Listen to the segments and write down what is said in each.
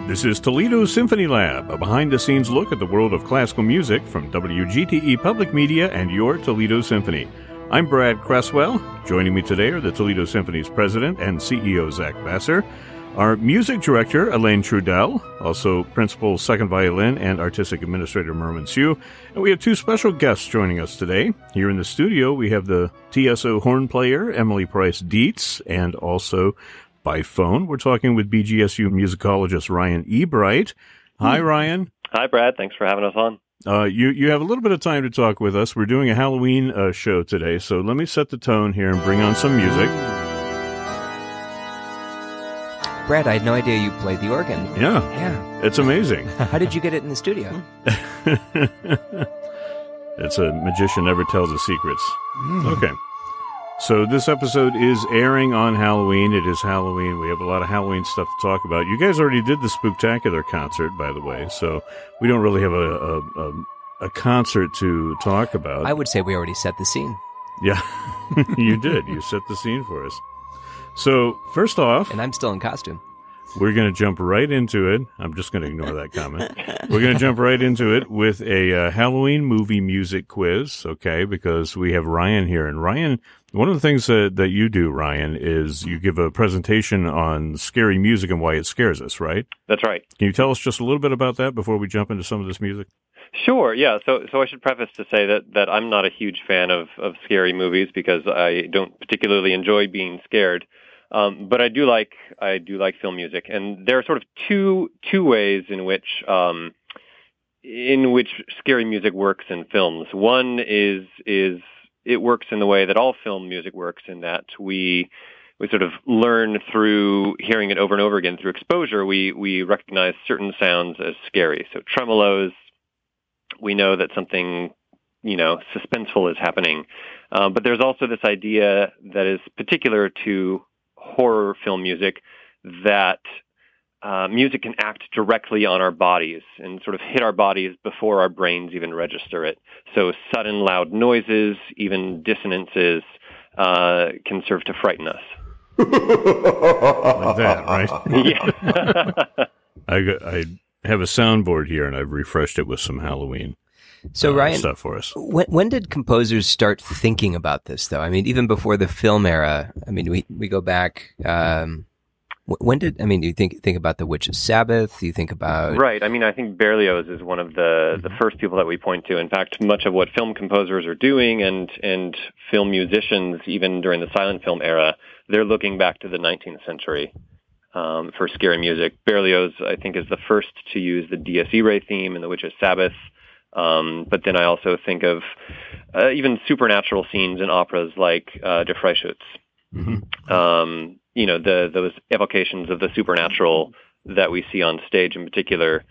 This is Toledo SymphonyLab, a behind-the-scenes look at the world of classical music from WGTE Public Media and your Toledo Symphony. I'm Brad Cresswell. Joining me today are the Toledo Symphony's president and CEO, Zach Vassar, our music director, Elaine Trudell, also principal second violin and artistic administrator, Merwin Siu, and we have two special guests joining us today. Here in the studio, we have the TSO Horn Player, Emily Price Dietz, and also by phone, we're talking with BGSU musicologist Ryan Ebright. Hi, Ryan. Hi, Brad. Thanks for having us on. You have a little bit of time to talk with us. We're doing a Halloween show today, so let me set the tone here and bring on some music. Brad, I had no idea you played the organ. Yeah. It's amazing. How did you get it in the studio? It's a magician never tells his secrets. Okay. So this episode is airing on Halloween. It is Halloween. We have a lot of Halloween stuff to talk about. You guys already did the Spooktacular concert, by the way, so we don't really have a concert to talk about. I would say we already set the scene. Yeah, you did. You set the scene for us. So first off... And I'm still in costume. We're going to jump right into it. I'm just going to ignore that comment. We're going to jump right into it with a Halloween movie music quiz, okay, because we have Ryan here. And Ryan, one of the things that you do, Ryan, is you give a presentation on scary music and why it scares us, right? That's right. Can you tell us just a little bit about that before we jump into some of this music? Sure, yeah. So I should preface to say that I'm not a huge fan of scary movies because I don't particularly enjoy being scared. But I do like film music, and there are sort of two ways in which scary music works in films. One is it works in the way that all film music works, in that we sort of learn through hearing it over and over again through exposure. We recognize certain sounds as scary. So tremolos, we know that something suspenseful is happening. But there's also this idea that is particular to horror film music, that music can act directly on our bodies and sort of hit our bodies before our brains even register it. So sudden loud noises, even dissonances, can serve to frighten us. Like that, right? Yeah. I have a soundboard here, and I've refreshed it with some Halloween. So Ryan, stuff for us. When did composers start thinking about this, though? I mean, even before the film era. I mean, we go back. When did do you think about the Witch's Sabbath? Do you think about right? I mean, I think Berlioz is one of the first people that we point to. In fact, much of what film composers are doing and film musicians, even during the silent film era, they're looking back to the 19th century for scary music. Berlioz, I think, is the first to use the Dies Irae theme in the Witch's Sabbath. But then I also think of even supernatural scenes in operas like Der Freischütz. Those evocations of the supernatural that we see on stage in particular,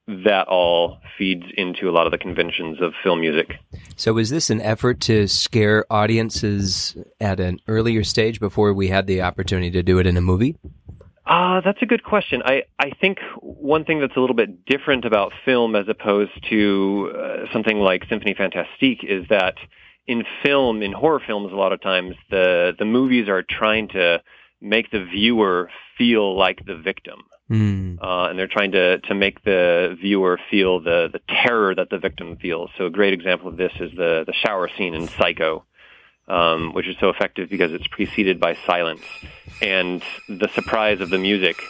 that all feeds into a lot of the conventions of film music. So was this an effort to scare audiences at an earlier stage before we had the opportunity to do it in a movie? That's a good question. I think one thing that's a little bit different about film as opposed to something like Symphonie Fantastique is that in horror films, a lot of times the movies are trying to make the viewer feel like the victim. And they're trying to make the viewer feel the terror that the victim feels. So a great example of this is the shower scene in Psycho, which is so effective because it's preceded by silence. And the surprise of the music,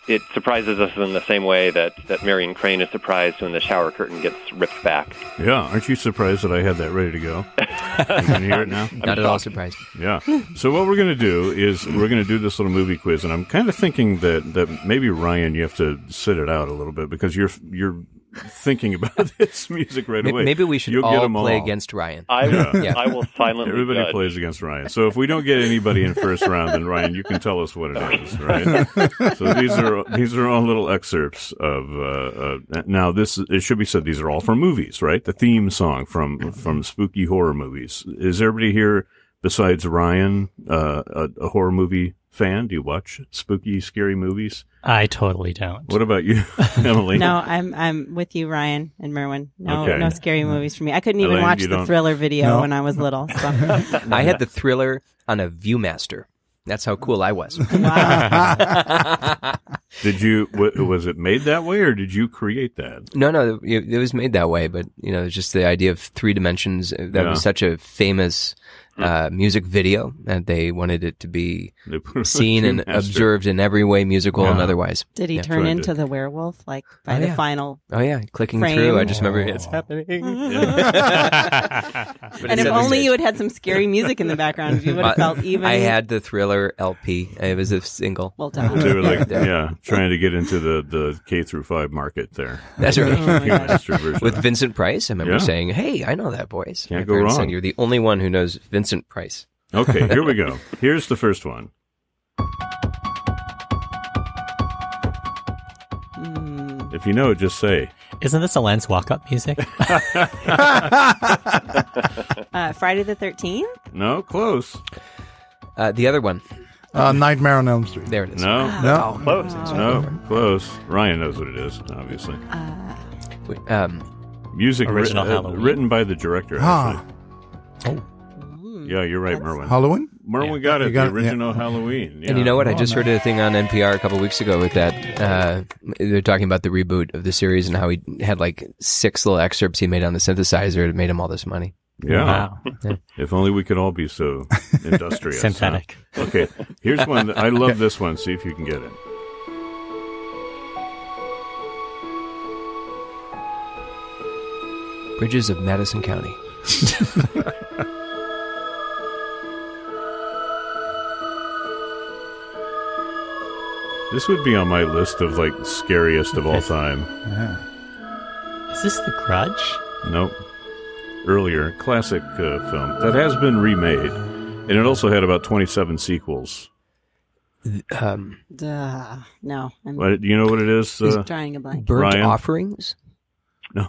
it surprises us in the same way that Marion Crane is surprised when the shower curtain gets ripped back. Yeah, aren't you surprised that I had that ready to go? You can hear it now? Not at all surprised. Yeah. So what we're going to do is we're going to do this little movie quiz, and I'm kind of thinking that maybe, Ryan, you have to sit it out a little bit because you're thinking about this music right away. Maybe we should all play against Ryan. I will silently Everybody judge. plays against Ryan. So if we don't get anybody in first round, then Ryan, you can tell us what it is, right? So these are all little excerpts of. Now it should be said these are all from movies, right? The theme song from spooky horror movies. Is everybody here besides Ryan a horror movie fan? Do you watch spooky, scary movies? I totally don't. What about you, Emily? No, I'm with you, Ryan and Merwin. No scary movies for me. I couldn't even Elaine, watch the Thriller video when I was little. So. I had the Thriller on a ViewMaster. That's how cool I was. Wow. Was it made that way, or did you create that? No, it was made that way, but it's just the idea of 3 dimensions. That was such a famous music video that they wanted it to be seen and observed in every way, musical and otherher's. Did he turn into the werewolf, like by the final? Oh yeah, clicking frame? through. I just remember it's happening. And if only you had had some scary music in the background, you would have felt even. I had the Thriller LP. It was a single. Well done. They were like, trying to get into the K through 5 market there. That's right. Version. With Vincent Price, I remember saying, "Hey, I know that voice." Can't go wrong. Saying, "You're the only one who knows Vincent Price." Okay, here we go. Here's the first one. If you know it, just say. Isn't this a Lance walk-up music? Friday the 13th? No, close. The other one. Nightmare on Elm Street. There it is. No. Close. No, close. Ryan knows what it is, obviously. Music Original Halloween. written by the director, actually. Yeah, you're right, Merwin. Halloween? Merwin got it, the original Halloween. Yeah. And you know what? I just heard a thing on NPR a couple of weeks ago with that. They're talking about the reboot of the series and how he had like 6 little excerpts he made on the synthesizer that made him all this money. Yeah. Wow. If only we could all be so industrious. Synthetic. Huh? Okay, here's one. I love this one. See if you can get it. Bridges of Madison County. This would be on my list of like scariest of all time. Yeah. Is this The Grudge? Nope. Earlier, classic film that has been remade, and it also had about 27 sequels. No. What, do you know what it is? Drawing a blank. Burnt Ryan? Offerings? No.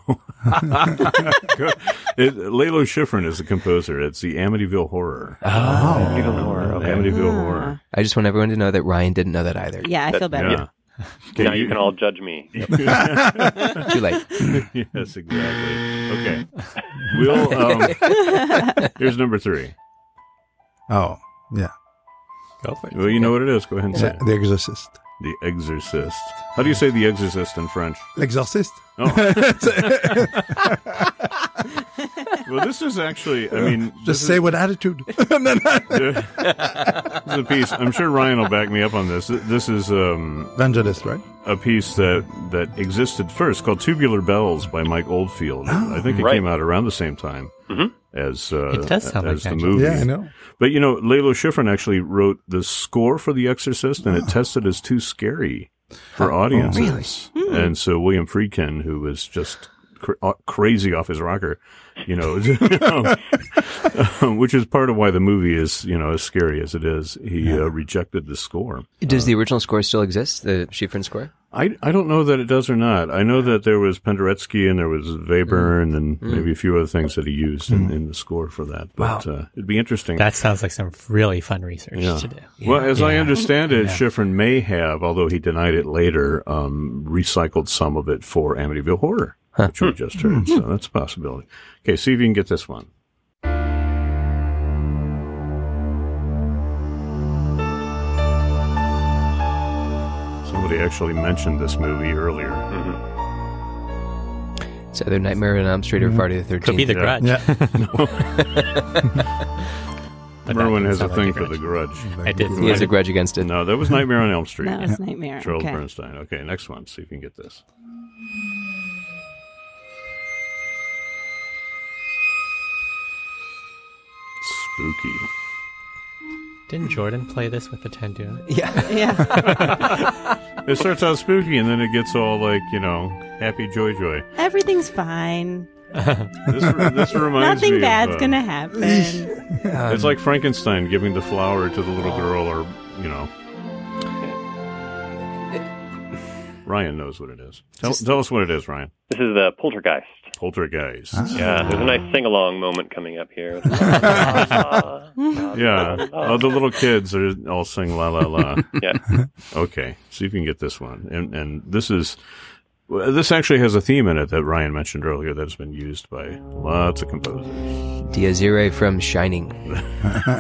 Lalo Schifrin is the composer. It's the Amityville Horror. Amityville Horror. Okay. Amityville Horror. I just want everyone to know that Ryan didn't know that either. Yeah, I feel better. Yeah. Okay, Now you can all judge me. Too late. Yes, exactly. Okay. We'll. Here's number 3. Oh, yeah. Go for it. Well, you know what it is. Go ahead and say it. The Exorcist. The Exorcist. How do you say The Exorcist in French? L'exorcist? Oh. Well, this is actually, I mean... Just say with attitude. This is a piece. I'm sure Ryan will back me up on this. This is Evangelist, right? a piece that existed first called Tubular Bells by Mike Oldfield. I think it came out around the same time as, It does sound as like the that. movie. Yeah, I know. But, you know, Lalo Schifrin actually wrote the score for The Exorcist, and it tested as too scary for audiences. Really? And so William Friedkin, who was just crazy off his rocker, you know, which is part of why the movie is, you know, as scary as it is, he rejected the score. Does the original score still exist, the Schifrin score? I don't know that it does or not. I know that there was Penderecki and there was Webern and maybe a few other things that he used in the score for that. But it'd be interesting. That sounds like some really fun research to do. Well, as I understand it, Schifrin may have, although he denied it later, recycled some of it for Amityville Horror, which we just heard. So that's a possibility. Okay, see if you can get this one. Somebody actually mentioned this movie earlier. It's either Nightmare on Elm Street or Friday the 13th. Could be The Grudge. Yeah. But Merwin that has a sounds thing like for The Grudge. I did. He has a grudge against it. No, that was Nightmare on Elm Street. That was Nightmare. Charles Okay. Bernstein. Okay, next one. See if you can get this. Spooky. Didn't Jordan play this with the Tandoon? Yeah. It starts out spooky and then it gets all like, you know, happy joy. Everything's fine. This reminds Nothing me bad's of, gonna happen. it's like Frankenstein giving the flower to the little girl, or, you know. Ryan knows what it is. Tell us what it is, Ryan. This is the Poltergeist. Poltergeist. Yeah, there's a nice sing-along moment coming up here. Yeah. Oh, the little kids are all sing la la la. Yeah. Okay, see if you can get this one. And this is Well, this actually has a theme in it that Ryan mentioned earlier that has been used by lots of composers. Dies Irae from Shining.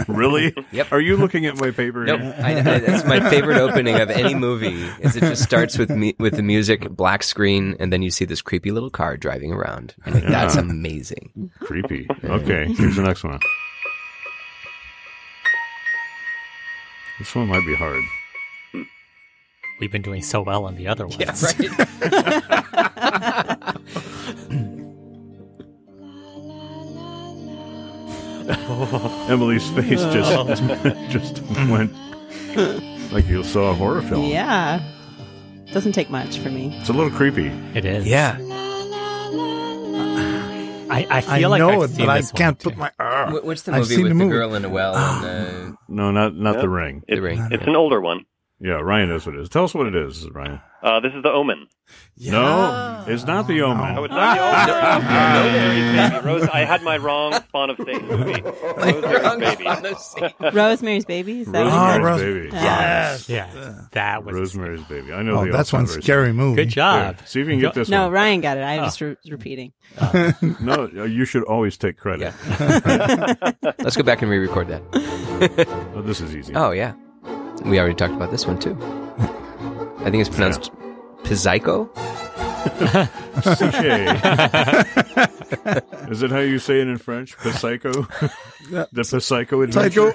Really? Yep. Are you looking at my paper? Nope. That's my favorite opening of any movie. Is it just starts with the music, black screen, and then you see this creepy little car driving around. I'm like, that's amazing. Creepy. Okay, here's the next one. This one might be hard. We've been doing so well on the other ones. Yeah, right. Emily's face just went like you saw a horror film. Yeah. Doesn't take much for me. It's a little creepy. It is. Yeah. I feel like I've seen but I this one, can't too. put my. What's the I've movie seen with the the movie. girl in a well? And, No, not The Ring. The Ring. It's an older one. Yeah, Ryan knows what it is. Tell us what it is, Ryan. This is The Omen. No, it's not The Omen. Oh, it's not The Omen. Rosemary's Baby. I had my wrong Spawn of Satan movie. Rosemary's Baby. Rosemary's Baby? Is that what you Rosemary's said? Baby. Yes. Yeah, that was Rosemary's Baby. I know Oh, the that's old one version. scary movie. good job. Here, see if you can get this No, one. Ryan got it. I'm just repeating. No, you should always take credit. Let's go back and re-record that. Oh, this is easy. Oh, yeah. We already talked about this one, too. I think it's pronounced Pizzico. Is it how you say it in French? Psycho? The Psycho Psycho. adventure?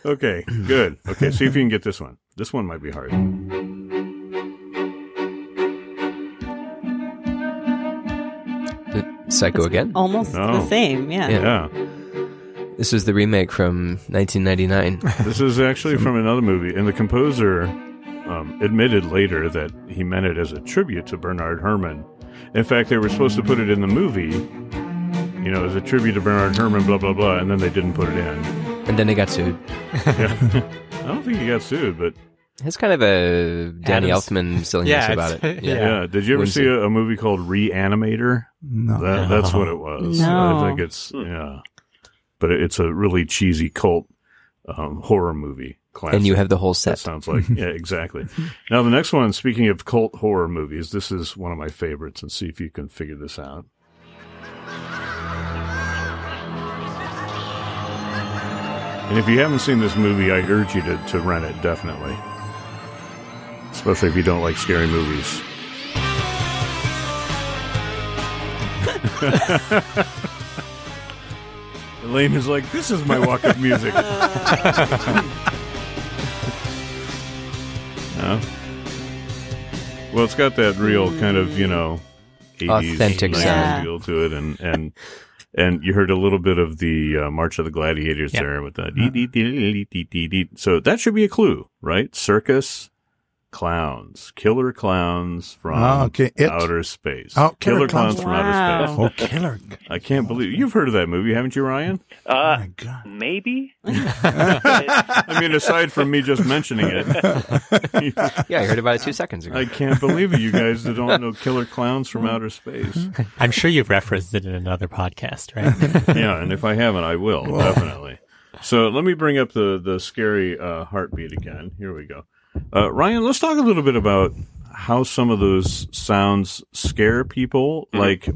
Okay, good. Okay, see if you can get this one. This one might be hard. Psycho again. Almost No. the same, yeah. Yeah. This is the remake from 1999. This is actually from another movie, and the composer admitted later that he meant it as a tribute to Bernard Herrmann. In fact, they were supposed to put it in the movie, as a tribute to Bernard Herrmann, blah, blah, blah, and then they didn't put it in. And then they got sued. Yeah. I don't think he got sued, but... It's kind of a Danny Elfman silliness about it. Yeah. Did you ever see a movie called Reanimator? No. That's what it was. No. I think it's, yeah. But it's a really cheesy cult horror movie. Classic. And you have the whole set. That sounds like, yeah, exactly. Now, the next one, speaking of cult horror movies, this is one of my favorites, and see if you can figure this out. And if you haven't seen this movie, I urge you to rent it, definitely. Especially if you don't like scary movies. Elaine is like, this is my walk-up music. Well, it's got that real kind of, 80s, Authentic 90s sound. feel to it, and you heard a little bit of the March of the Gladiators there with the dee. So that should be a clue, right? Circus clowns, killer clowns from outer space. Oh, killer clowns from outer space. Oh, killer. I can't believe you've heard of that movie, haven't you, Ryan? Oh, my God. Maybe. I mean, aside from me just mentioning it, Yeah, I heard about it 2 seconds ago. I can't believe it, you guys that don't know killer clowns from outer space. I'm sure you've referenced it in another podcast, right? Yeah, and if I haven't, I will, definitely. So let me bring up the scary heartbeat again. Here we go. Ryan, let's talk a little bit about how some of those sounds scare people. Mm-hmm. Like,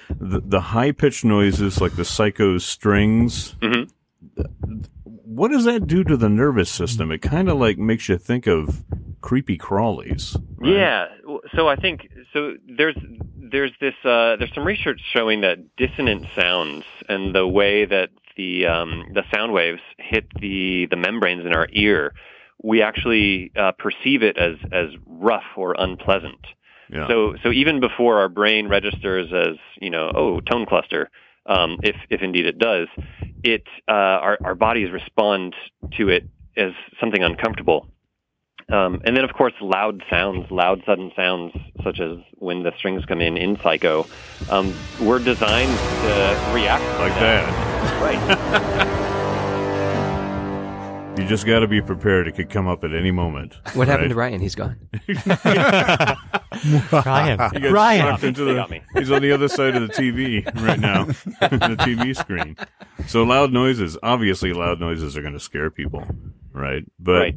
the high-pitched noises, like the psycho strings. Mm-hmm. What does that do to the nervous system? It kind of like makes you think of creepy crawlies. Right? Yeah. So I think there's some research showing that dissonant sounds and the way that the sound waves hit the membranes in our ear, we actually perceive it as rough or unpleasant. Yeah. So even before our brain registers as tone cluster, if indeed it does, our bodies respond to it as something uncomfortable. And then of course loud sudden sounds, such as when the strings come in Psycho, were designed to react like that. Right. You just got to be prepared. It could come up at any moment. What happened to Ryan? He's gone. Ryan. He's on the other side of the TV right now, the TV screen. So obviously loud noises are going to scare people, right? But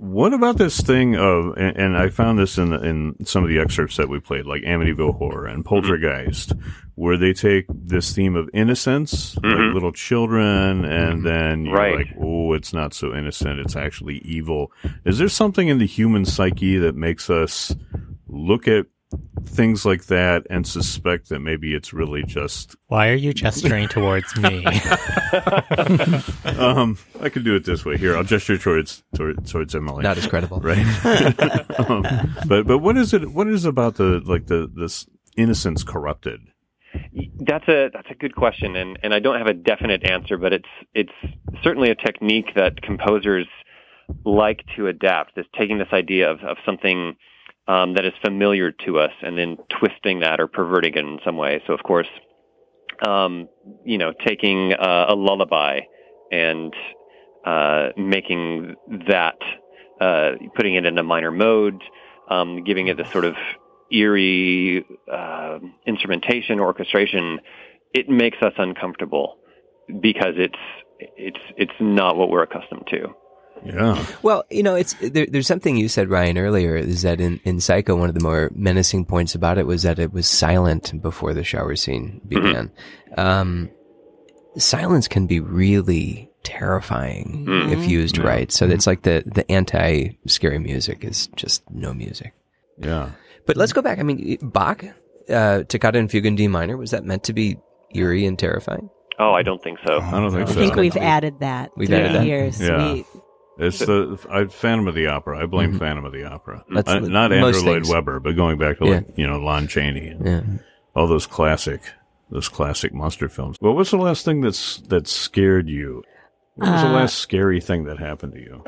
What about this thing of, and I found this in some of the excerpts that we played, like Amityville Horror and Poltergeist, where they take this theme of innocence, like little children, and then you're like, oh, it's not so innocent, it's actually evil. Is there something in the human psyche that makes us look at things like that and suspect that maybe it's really just... Why are you gesturing towards me? I could do it this way. Here, I'll gesture towards Emily. Not as credible. Right. But what is it about this innocence corrupted? That's a good question, and I don't have a definite answer, but it's certainly a technique that composers like to adapt, is taking this idea of something that is familiar to us and then twisting that or perverting it in some way. So, of course, taking a lullaby and making that, putting it in a minor mode, giving it this sort of eerie instrumentation, orchestration, it makes us uncomfortable because it's not what we're accustomed to. Yeah. Well, there's something you said, Ryan, earlier, is that in Psycho, one of the more menacing points about it was that it was silent before the shower scene began. Silence can be really terrifying if used right. So it's like the anti-scary music is just no music. Yeah. But let's go back. I mean, Bach, Toccata and Fugue in D minor, was that meant to be eerie and terrifying? Oh, I don't think so. I don't think so. I think we've added that through the years. Yeah. It's the Phantom of the Opera. I blame Phantom of the Opera. Not Andrew Lloyd Webber, but going back to Lon Chaney and all those classic monster films. Well, what's the last thing that scared you? What was the last scary thing that happened to you?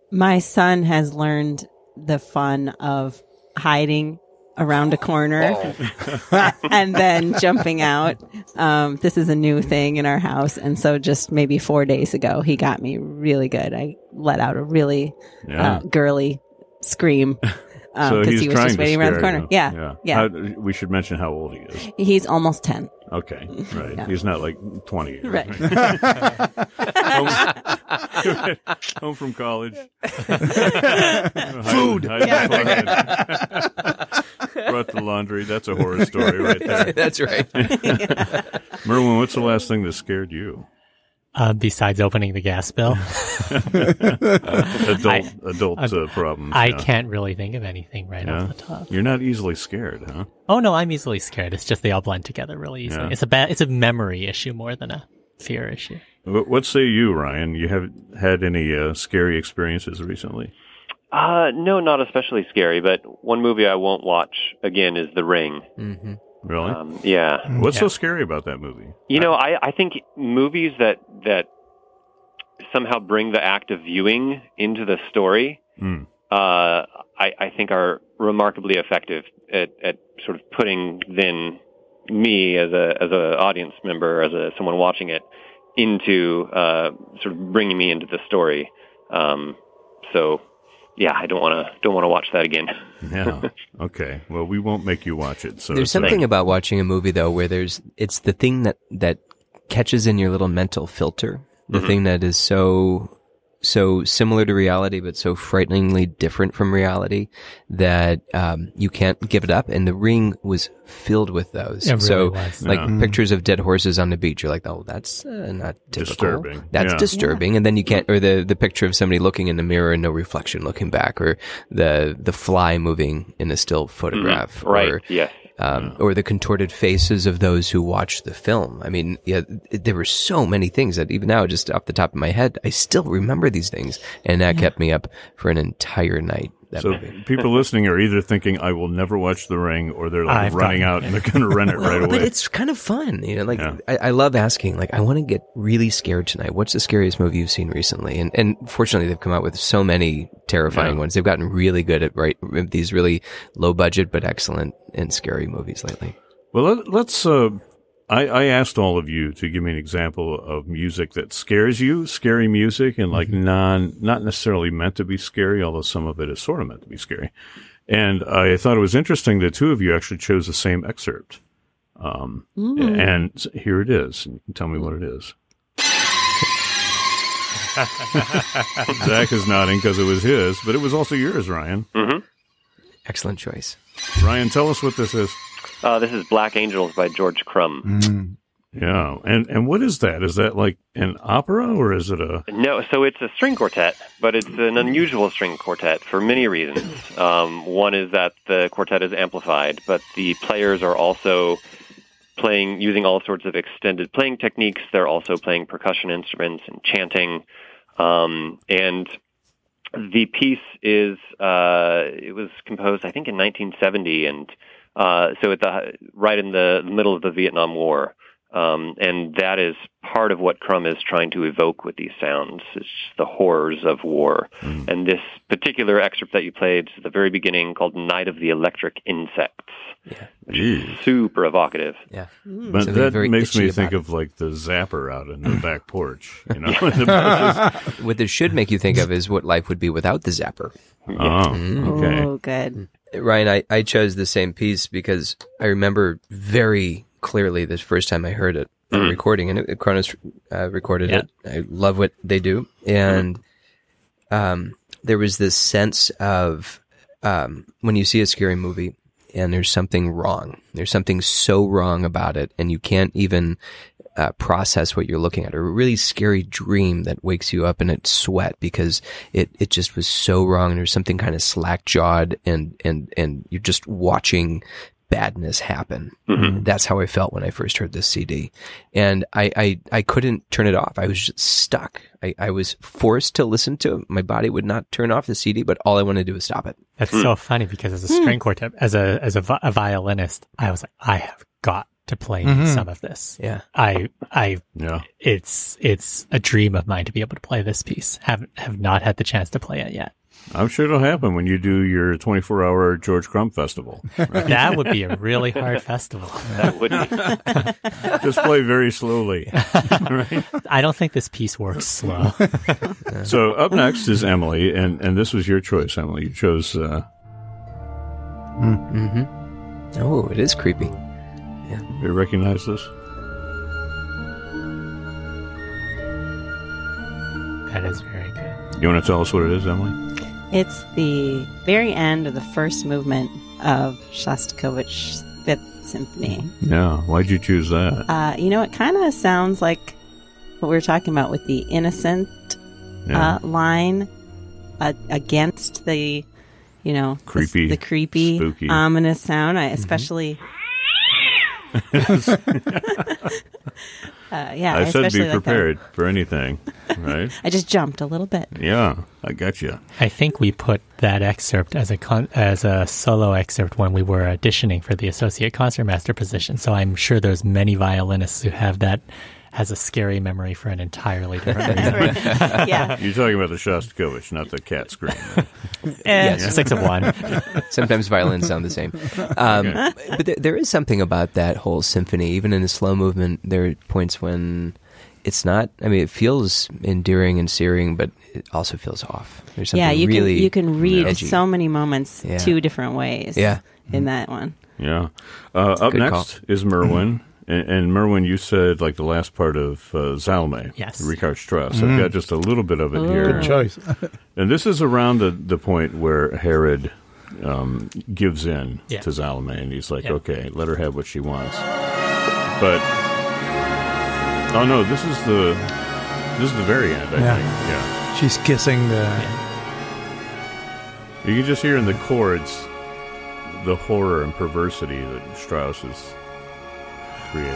My son has learned the fun of hiding around a corner and then jumping out. This is a new thing in our house. And so just maybe 4 days ago, he got me really good. I let out a really girly scream so because he was just waiting around the corner. You. Yeah. We should mention how old he is. He's almost 10. Okay, right. Yeah. He's not like 20. Right. Home from college. Food. Brought the laundry. That's a horror story right there. That's right. Merwin, what's the last thing that scared you? Besides opening the gas bill. Adult problems. I can't really think of anything off the top. You're not easily scared, huh? Oh no, I'm easily scared. It's just they all blend together really easily. Yeah. It's a memory issue more than a fear issue. What say you, Ryan? You have had any scary experiences recently? No, not especially scary, but one movie I won't watch again is The Ring. Mm-hmm. Really? Yeah. What's so scary about that movie? I think movies that somehow bring the act of viewing into the story, I think are remarkably effective at sort of putting then me as a audience member, as someone watching it, into sort of bringing me into the story. So. Yeah, I don't want to watch that again. Yeah. Okay. Well, we won't make you watch it. So there's something about watching a movie though, where it's the thing that catches in your little mental filter, the thing that is so similar to reality, but so frighteningly different from reality that you can't give it up. And The Ring was filled with those. It really was. Pictures of dead horses on the beach. You're like, oh, that's not typical. Disturbing. That's disturbing. And then you can't, or the picture of somebody looking in the mirror and no reflection looking back, or the fly moving in a still photograph. Right. Or, yes. Or the contorted faces of those who watch the film. I mean, there were so many things that even now, just off the top of my head, I still remember these things. And that kept me up for an entire night. People listening are either thinking, I will never watch The Ring, or they're like running out and they're going to rent it right away. But it's kind of fun. I love asking, I want to get really scared tonight. What's the scariest movie you've seen recently? And fortunately, they've come out with so many terrifying ones. They've gotten really good at these really low budget but excellent and scary movies lately. Well, let's. I asked all of you to give me an example of music that scares you, scary music, and not necessarily meant to be scary, although some of it is sort of meant to be scary. And I thought it was interesting that two of you actually chose the same excerpt. And here it is. And you can tell me what it is. Zach is nodding because it was his, but it was also yours, Ryan. Mm-hmm. Excellent choice. Ryan, tell us what this is. This is Black Angels by George Crumb. Mm. Yeah, and what is that? Is that like an opera, or is it a... No, so it's a string quartet, but it's an unusual string quartet for many reasons. One is that the quartet is amplified, but the players are also using all sorts of extended playing techniques. They're also playing percussion instruments and chanting. And the piece it was composed, I think, in 1970, and so right in the middle of the Vietnam War. And that is part of what Crumb is trying to evoke with these sounds. It's the horrors of war. And this particular excerpt that you played at the very beginning, called Night of the Electric Insects, which is super evocative. Yeah. But So that very makes me itchy think about of like the zapper out in the back porch. You know? What this should make you think of is what life would be without the zapper. Oh, okay. Oh, good. Ryan, I chose the same piece because I remember very clearly the first time I heard it recording, and Kronos recorded it. I love what they do. And there was this sense of when you see a scary movie and there's something wrong, there's something so wrong about it, and you can't even process what you're looking at, or a really scary dream that wakes you up and it's sweat because it just was so wrong, and there's something kind of slack-jawed, and you're just watching badness happen. That's how I felt when I first heard this CD. And I couldn't turn it off. I was just stuck. I was forced to listen to it. My body would not turn off the CD, but all I wanted to do was stop it. That's so funny because as a string quartet, as a violinist, I was like, I have got to play some of this. Yeah. It's a dream of mine to be able to play this piece. Have not had the chance to play it yet. I'm sure it'll happen when you do your 24-hour George Crumb festival. Right? That would be a really hard festival. That would be. Just play very slowly. Right? I don't think this piece works slow. So up next is Emily, and this was your choice, Emily. You chose... Oh, it is creepy. You recognize this? That is very good. You want to tell us what it is, Emily? It's the very end of the first movement of Shostakovich's Fifth Symphony. Yeah. Why'd you choose that? It kind of sounds like what we were talking about with the innocent line against the, creepy, the creepy, spooky, ominous sound. I especially. I said be prepared for anything, right? I just jumped a little bit. Yeah, I got you. I think we put that excerpt as a solo excerpt when we were auditioning for the associate concertmaster position. So I'm sure there's many violinists who have that as a scary memory for an entirely different reason. Yeah. You're talking about the Shostakovich, not the cat scream. Yes, 6 of 1. Sometimes violins sound the same. But there is something about that whole symphony. Even in the slow movement, there are points when it's not, it feels endearing and searing, but it also feels off. There's something you can read edgy. so many moments two different ways in that one. Yeah. Up next call. is Merwin. And Merwin, you said like the last part of Salome. Yes. Richard Strauss. I've got just a little bit of it here. Good choice. And this is around the point where Herod gives in to Salome, and he's like, okay, let her have what she wants. But oh no, this is the very end, I think. Yeah. She's kissing the... You can just hear in the chords the horror and perversity that Strauss is creating.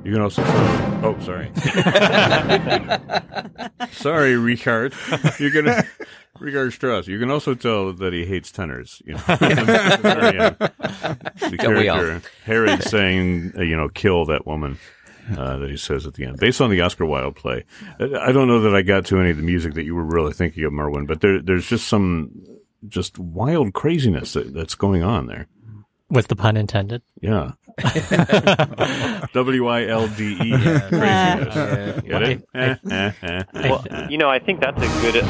You can also tell... Oh, sorry. Sorry, Richard. Richard Strauss. You can also tell that he hates tenors. The character, Herod saying, kill that woman. that he says at the end, based on the Oscar Wilde play. I don't know that I got to any of the music that you were really thinking of, Merwin, but there's just some wild craziness that's going on there. Was the pun intended? Yeah. WILDE craziness. Yeah. Get it? Well, I think that's a good...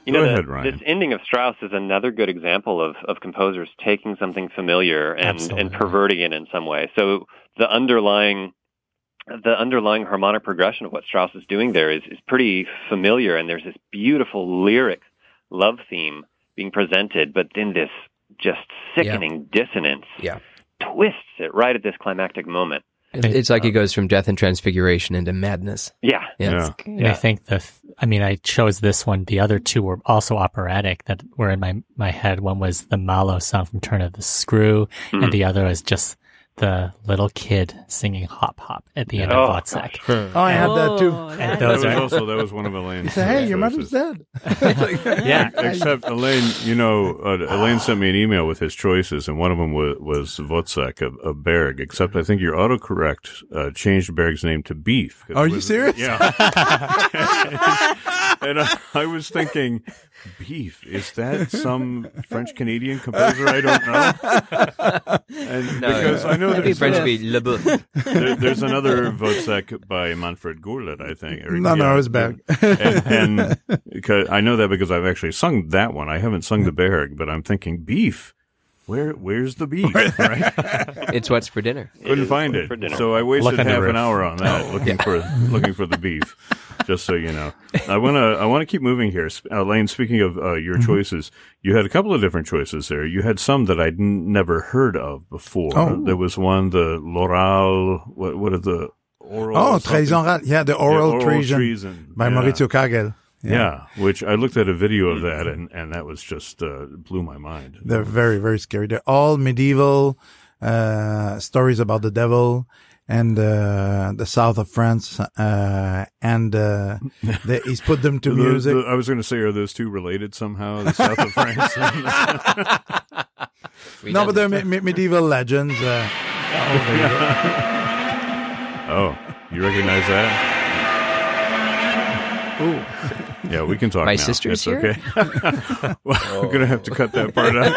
Go ahead, Ryan. This ending of Strauss is another good example of composers taking something familiar and perverting it in some way. So the underlying harmonic progression of what Strauss is doing there is pretty familiar, and there's this beautiful lyric love theme being presented, but then this just sickening dissonance twists it right at this climactic moment. It's like he goes from death and transfiguration into madness. Yeah. And I think I chose this one. The other two were also operatic that were in my head. One was the Malo song from Turn of the Screw, and the other was just the little kid singing Hop Hop at the end of Wozzeck. Oh, I had that too. And That was one of Elaine's. Hey, your mother's dead. yeah. Except Elaine, Elaine sent me an email with his choices, and one of them was Wozzeck of Berg. Except I think your autocorrect changed Berg's name to Beef. Are you serious? Yeah. And I was thinking, Beef, is that some French Canadian composer I don't know? And because I know there's there's another Wozzeck by Manfred Gorlet, I think. No, it was Berg. and because I know that because I've actually sung that one. I haven't sung the Berg, but I'm thinking Beef. Where's the beef? Right? It's what's for dinner. Couldn't find it, so I wasted half an hour on that looking for the beef. Just so you know, I want to keep moving here. Elaine, speaking of your choices, you had a couple of different choices there. You had some that I'd never heard of before. Oh. There was one, the l'oral. What are the oral? Oh, treason oral. Yeah, the oral treason by Maurizio Kagel. Yeah, which I looked at a video of that, and that was just blew my mind. They're very, very scary. They're all medieval stories about the devil and the south of France, and he's put them to music. I was going to say, are those two related somehow? The south of France. No, but they're medieval legends. Oh, you recognize that? Ooh. Yeah, we can talk My now. sister's It's here? Okay. Well, I'm going to have to cut that part out.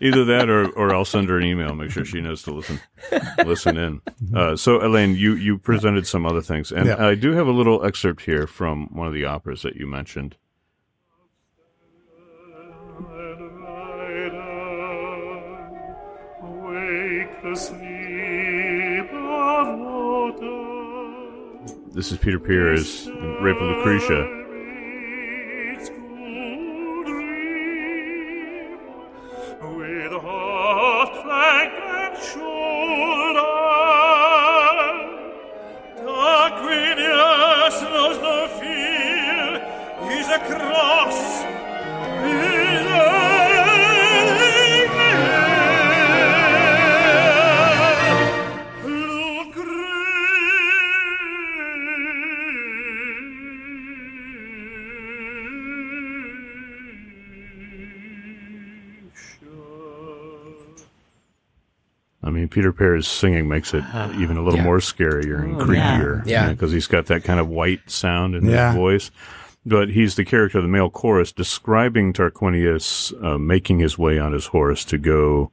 Either that or I'll send her an email, make sure she knows to listen in. So, Elaine, you presented some other things. And I do have a little excerpt here from one of the operas that you mentioned. Wake the sleep of water. This is Peter Pears' Rape of Lucretia. With heart, flank, and shoulder, Tarquinius knows the field is a cross. I mean, Peter Pears' singing makes it even a little more scarier and creepier. Yeah. Because he's got that kind of white sound in his voice. But he's the character of the male chorus describing Tarquinius making his way on his horse to go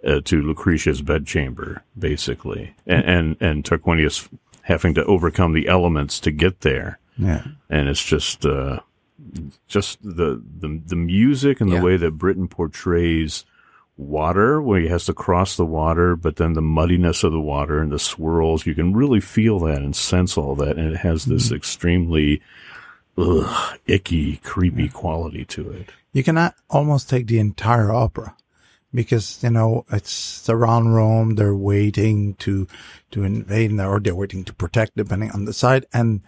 to Lucretia's bedchamber, basically. And Tarquinius having to overcome the elements to get there. Yeah. And it's just the music and the way that Britten portrays water, where he has to cross the water, but then the muddiness of the water and the swirls, you can really feel that and sense all that, and it has this extremely icky, creepy quality to it. You cannot almost take the entire opera because, it's around Rome, they're waiting to invade, or they're waiting to protect, depending on the side, and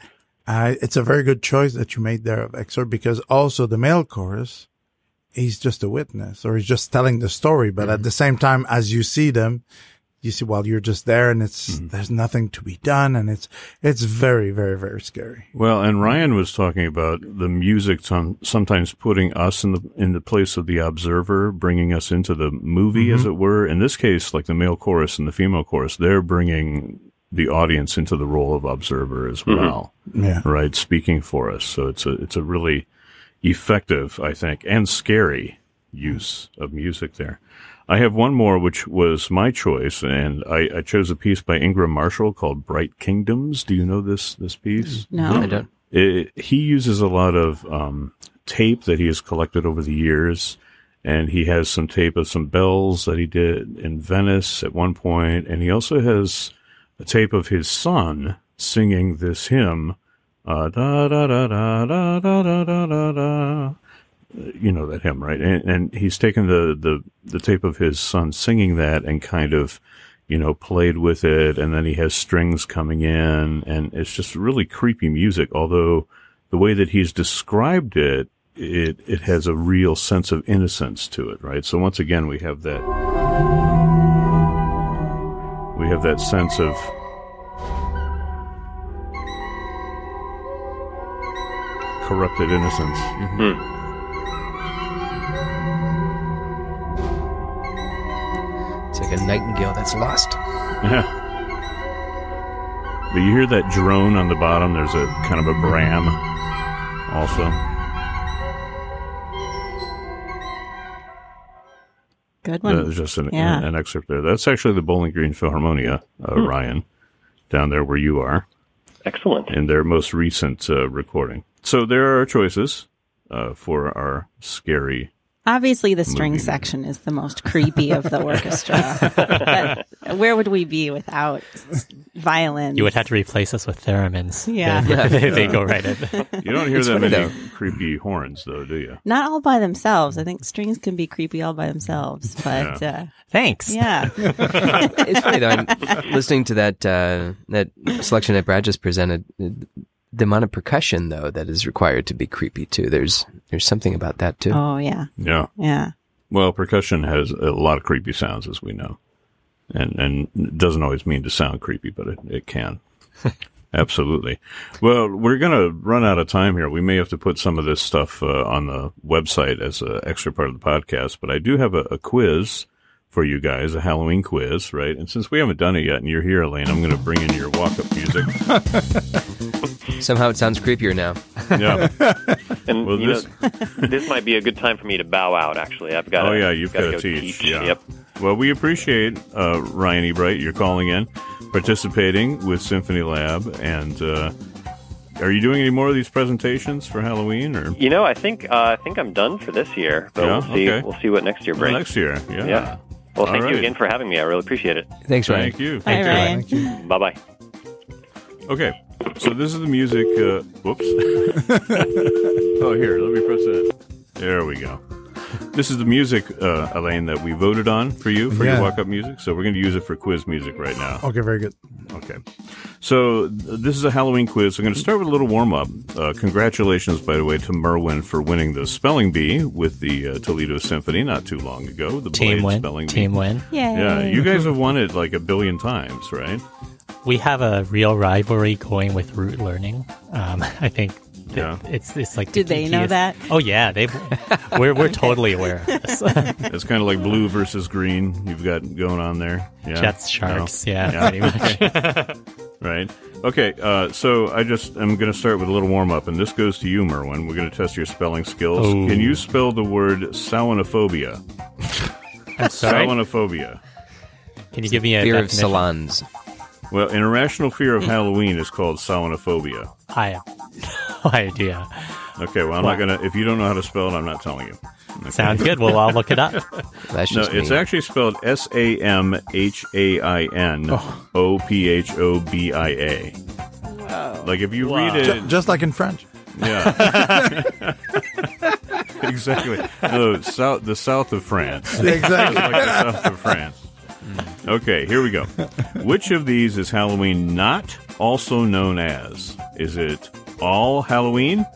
it's a very good choice that you made there of excerpt, because also the male chorus, he's just a witness, or he's just telling the story. But at the same time, as you see them, you see, well, you're just there and there's nothing to be done. And it's very, very, very scary. Well, and Ryan was talking about the music sometimes putting us in the place of the observer, bringing us into the movie, as it were. In this case, like the male chorus and the female chorus, they're bringing the audience into the role of observer as well. Yeah. Right. Speaking for us. So it's a really effective, I think, and scary use of music there. I have one more, which was my choice, and I chose a piece by Ingram Marshall called Bright Kingdoms. Do you know this piece? No. I don't. He uses a lot of tape that he has collected over the years, and he has some tape of some bells that he did in Venice at one point, and he also has a tape of his son singing this hymn, da da da da da da da da da. You know that hymn, right? And he's taken the tape of his son singing that and kind of, played with it, and then he has strings coming in, and it's just really creepy music, although the way that he's described it has a real sense of innocence to it, right? So once again, we have that sense of corrupted innocence. Mm-hmm. It's like a nightingale that's lost. Yeah. But you hear that drone on the bottom. There's a kind of a bram also. Good one. There's just an excerpt there. That's actually the Bowling Green Philharmonia, Ryan, down there where you are. Excellent. In their most recent recording. So there are our choices for our scary. Obviously, the string section is the most creepy of the orchestra. But where would we be without violins? You would have to replace us with theremins. Yeah. They go right in. You don't hear that many creepy horns, though, do you? Not all by themselves. I think strings can be creepy all by themselves. But thanks. Yeah. It's funny, though. I'm listening to that selection that Brad just presented. The amount of percussion, though, that is required to be creepy, too. There's something about that, too. Oh, yeah. Yeah. Yeah. Well, percussion has a lot of creepy sounds, as we know. And it doesn't always mean to sound creepy, but it can. Absolutely. Well, we're going to run out of time here. We may have to put some of this stuff on the website as an extra part of the podcast, but I do have a quiz for you guys, a Halloween quiz, right? And since we haven't done it yet and you're here, Elaine, I'm going to bring in your walk-up music. Somehow it sounds creepier now. Yeah. And well, this might be a good time for me to bow out, actually. I've got you've got to teach. Yeah. Yep. Well, we appreciate Ryan Ebright, you're calling in, participating with SymphonyLab, and are you doing any more of these presentations for Halloween? Or I think I'm done for this year, but we'll see. Okay. We'll see what next year brings. Next year, yeah. Well, thank you again for having me. I really appreciate it. Thanks, Ryan. Thank you. Bye, Ryan. Thank you. Bye-bye. Okay, so this is the music. Whoops. Oh, here, let me press that. There we go. This is the music, Elaine, that we voted on for you for your walk-up music. So we're going to use it for quiz music right now. Okay, very good. Okay. So this is a Halloween quiz. I'm going to start with a little warm-up. Congratulations, by the way, to Merwin for winning the spelling bee with the Toledo Symphony not too long ago. The Team win. Spelling bee. Team win. Yay. Yeah, you guys have won it like a billion times, right? We have a real rivalry going with root learning. I think it's like did they know that? Oh yeah, we're totally aware of this. It's kind of like blue versus green you've got going on there. Yeah. Jets, Sharks, pretty much. Right. Okay, so I'm going to start with a little warm-up, and this goes to you, Merwin. We're going to test your spelling skills. Oh. Can you spell the word saunophobia? I'm sorry? Saunophobia. Can you give me a fear definition? of salons? Well, an irrational fear of Halloween is called saunophobia. I have no idea. Okay, well, I'm not going to... If you don't know how to spell it, I'm not telling you. Okay. Sounds good. Well, I'll look it up. That's just it's actually spelled SAMHAINOPHOBIA. Whoa. Like, if you read it... Just like in French. Yeah. Exactly. No, the south of France. Exactly. Like the south of France. Okay, here we go. Which of these is Halloween not also known as? Is it All Halloween,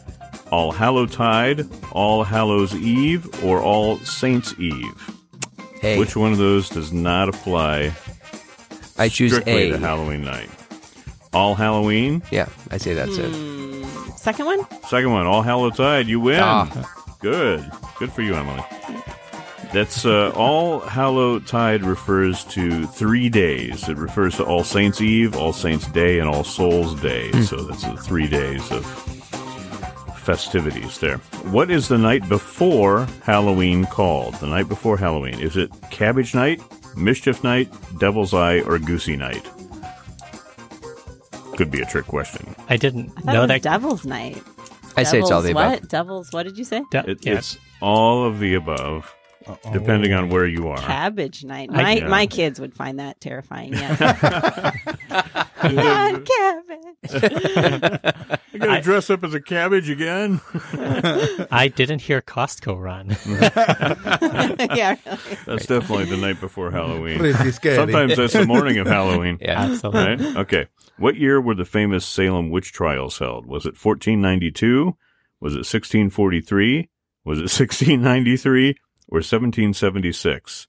All Hallowtide, All Hallows Eve, or All Saints Eve? Hey. Which one of those does not apply I choose strictly A. the Halloween night. All Halloween? Yeah, I say that's it. Second one? Second one, All Hallowtide. You win. Ah. Good. Good for you, Emily. That's All Hallowtide refers to 3 days. It refers to All Saints Eve, All Saints Day, and All Souls Day. So that's the 3 days of festivities there. What is the night before Halloween called? The night before Halloween. Is it Cabbage Night, Mischief Night, Devil's Eye, or Goosey Night? Could be a trick question. I didn't I thought know it was that. Devil's Night. I say it's all the above. What? Devil's, what did you say? It's all of the above, depending on where you are. Cabbage Night. Yeah. My kids would find that terrifying. Yeah. God, cabbage. I gotta dress up as a cabbage again? I didn't hear Costco run. Yeah, really. That's definitely the night before Halloween. Pretty scary. Sometimes that's the morning of Halloween. Yeah. Absolutely. Right? Okay. What year were the famous Salem witch trials held? Was it 1492? Was it 1643? Was it 1693? Or 1776?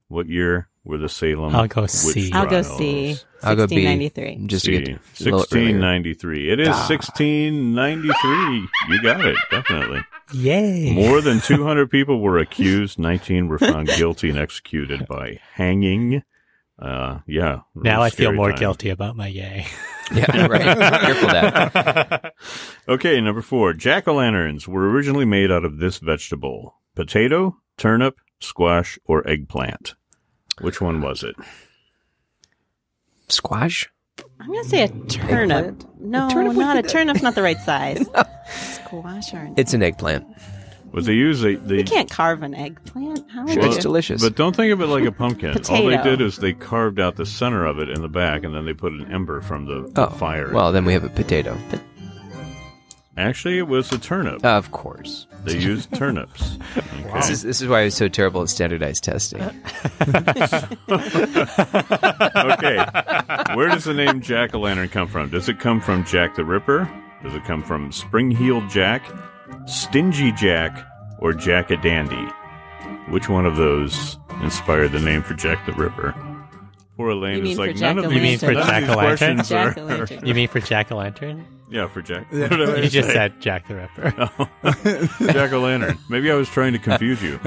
What year were the Salem I'll go witch C. I'll go trials? C. I'll go B. 1693. Just C. to get a little earlier. 1693. It is 1693. You got it, definitely. Yay. More than 200 people were accused. 19 were found guilty and executed by hanging. Yeah. really Now I feel scary more time. guilty about my yay. Yeah, right. Careful that. Okay, number 4. Jack-o'-lanterns were originally made out of this vegetable. Potato, turnip, squash, or eggplant. Which one was it? Squash? I'm going to say a turnip. Eggplant? No, A turnip not a would be turnip's not the right size. Squash or It's an eggplant. Was they used You they can't carve an eggplant. How Sure, would it's you? delicious. But don't think of it like a pumpkin. All they Potato. did is they carved out the center of it in the back, and then they put an ember from the fire. Well, then we have a potato. Actually, it was a turnip. Of course. They used turnips. Okay. This is why I was so terrible at standardized testing. Okay. Where does the name Jack-o'-lantern come from? Does it come from Jack the Ripper? Does it come from Spring-Heeled Jack, Stingy Jack, or Jack-a-Dandy? Which one of those inspired the name for Jack the Ripper? Poor Elaine You mean is like, for none of Jack-o'-lantern? these, You mean for none of these Jack-o'-lantern? questions are... Jack-o'-lantern. You mean for Jack-o'-lantern? Yeah, for Jack. Yeah. What did I You just say? said Jack the Ripper. Jack-o'-lantern. Maybe I was trying to confuse you.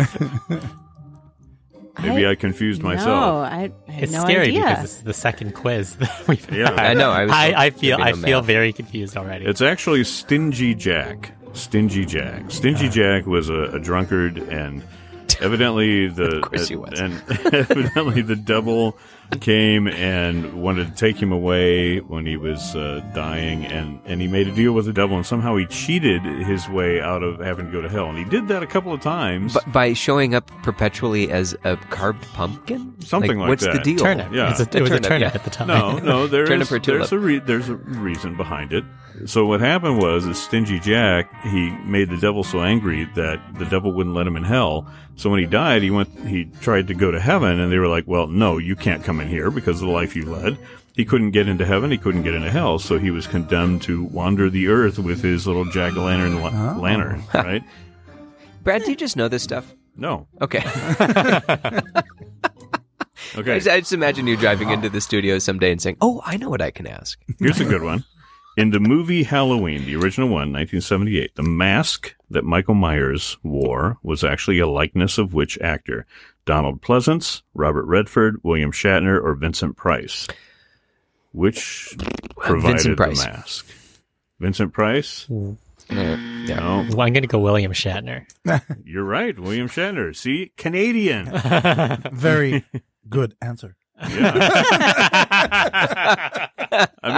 Maybe I confused myself. No, I had It's no scary idea. because it's the second quiz that we've Yeah. had. I know. I feel maybe no math. very confused already. It's actually Stingy Jack. Stingy Jack. Stingy Jack was a drunkard, and evidently Of course he was. and evidently the devil came and wanted to take him away when he was dying, and he made a deal with the devil, and somehow he cheated his way out of having to go to hell, and he did that a couple of times. But by showing up perpetually as a carved pumpkin? Something like what's that. the deal? turnip. Yeah. It was a turnip yeah. at the time. No, Turnip or there's a reason behind it. So what happened was, Stingy Jack, he made the devil so angry that the devil wouldn't let him in hell. So when he died, he tried to go to heaven, and they were like, well, no, you can't come in here because of the life you led. He couldn't get into heaven, he couldn't get into hell, so he was condemned to wander the earth with his little jack-o'-lantern lantern, right? Brad, do you just know this stuff? No. Okay. Okay. I just imagine you driving into the studio someday and saying, oh, I know what I can ask. Here's a good one. In the movie Halloween, the original one, 1978, the mask that Michael Myers wore was actually a likeness of which actor? Donald Pleasance, Robert Redford, William Shatner, or Vincent Price? Which provided Vincent Price. the mask? Vincent Price? Yeah. No, Well, I'm going to go William Shatner. you're right. William Shatner. See? Canadian. Very good answer. I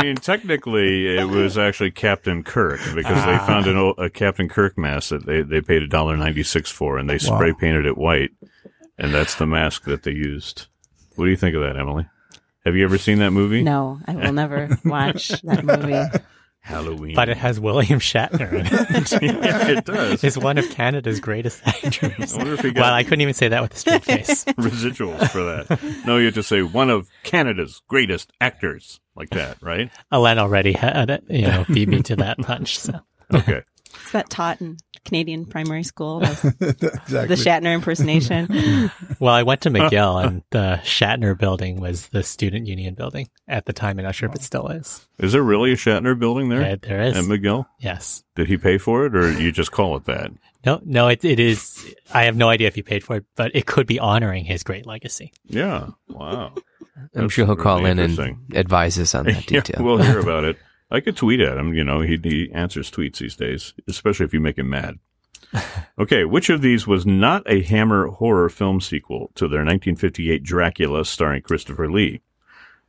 mean, technically, it was actually Captain Kirk because they found a Captain Kirk mask that they paid $1.96 for, and they spray painted it white, and that's the mask that they used. What do you think of that, Emily? Have you ever seen that movie? No, I will never watch that movie. Halloween. But it has William Shatner in it. Yeah, it does. He's one of Canada's greatest actors. I wonder if he got Well, I couldn't even say that with a straight face. residuals for that. No, you have to say one of Canada's greatest actors, like that, right? Alain already had it, beat me to that punch. So Okay. Is that taught in Canadian primary school? Exactly. The Shatner impersonation. Well, I went to McGill, and the Shatner building was the student union building at the time, and I'm not sure if it still is. Is there really a Shatner building there? There is. At McGill? Yes. Did he pay for it, or you just call it that? No, it is. I have no idea if he paid for it, but it could be honoring his great legacy. Yeah. Wow. I'm sure he'll call in and advise us on that detail. Yeah, we'll hear about it. I could tweet at him. You know, he answers tweets these days, especially if you make him mad. Okay, which of these was not a Hammer horror film sequel to their 1958 Dracula starring Christopher Lee?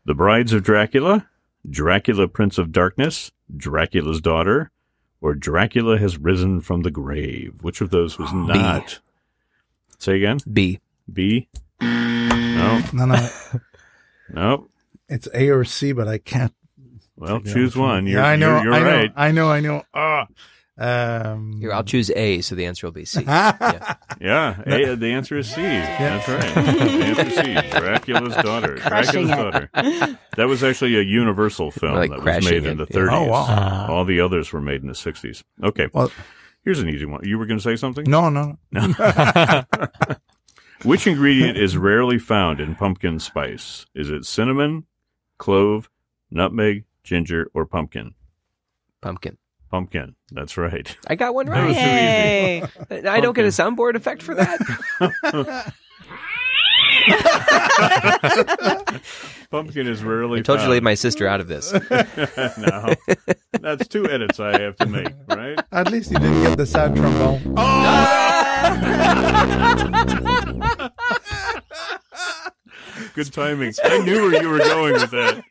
The Brides of Dracula, Dracula Prince of Darkness, Dracula's Daughter, or Dracula Has Risen from the Grave? Which of those was not? Say again? B. B? No. No. Nope. It's A or C, but I can't. Well, choose one. I know. You're right. I know. Here, I'll choose A, so the answer will be C. Yeah, the answer is C. That's right. The answer is C. Dracula's Daughter. Crushing Dracula's Daughter. That was actually a Universal film Like that was made in the 30s. Oh, wow. All the others were made in the 60s. Okay. Well, here's an easy one. You were going to say something? No. Which ingredient is rarely found in pumpkin spice? Is it cinnamon, clove, nutmeg, ginger, or pumpkin? Pumpkin. Pumpkin. That's right. I got one That was right. too easy. I don't get a soundboard effect for that. Pumpkin is rarely I told you to found. leave my sister out of this. No. That's 2 edits I have to make, right? at least you didn't get the sad trombone. Good timing. I knew where you were going with that.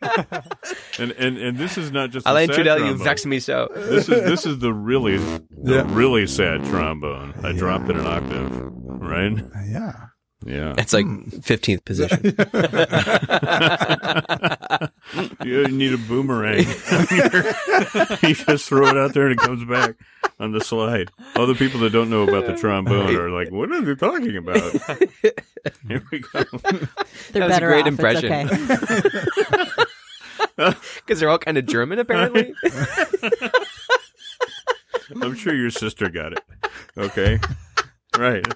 And this is not just I'll a let you sad know you trombone. vex me so. This is the really sad trombone. I dropped it an octave, right? Yeah. Yeah. It's like 15th position. You need a boomerang. You just throw it out there and it comes back on the slide. All the people that don't know about the trombone are like, what are they talking about? Here we go. They're That was a better great off. impression. It's okay. Because they're all kind of German, apparently. I'm sure your sister got it. Okay. Right.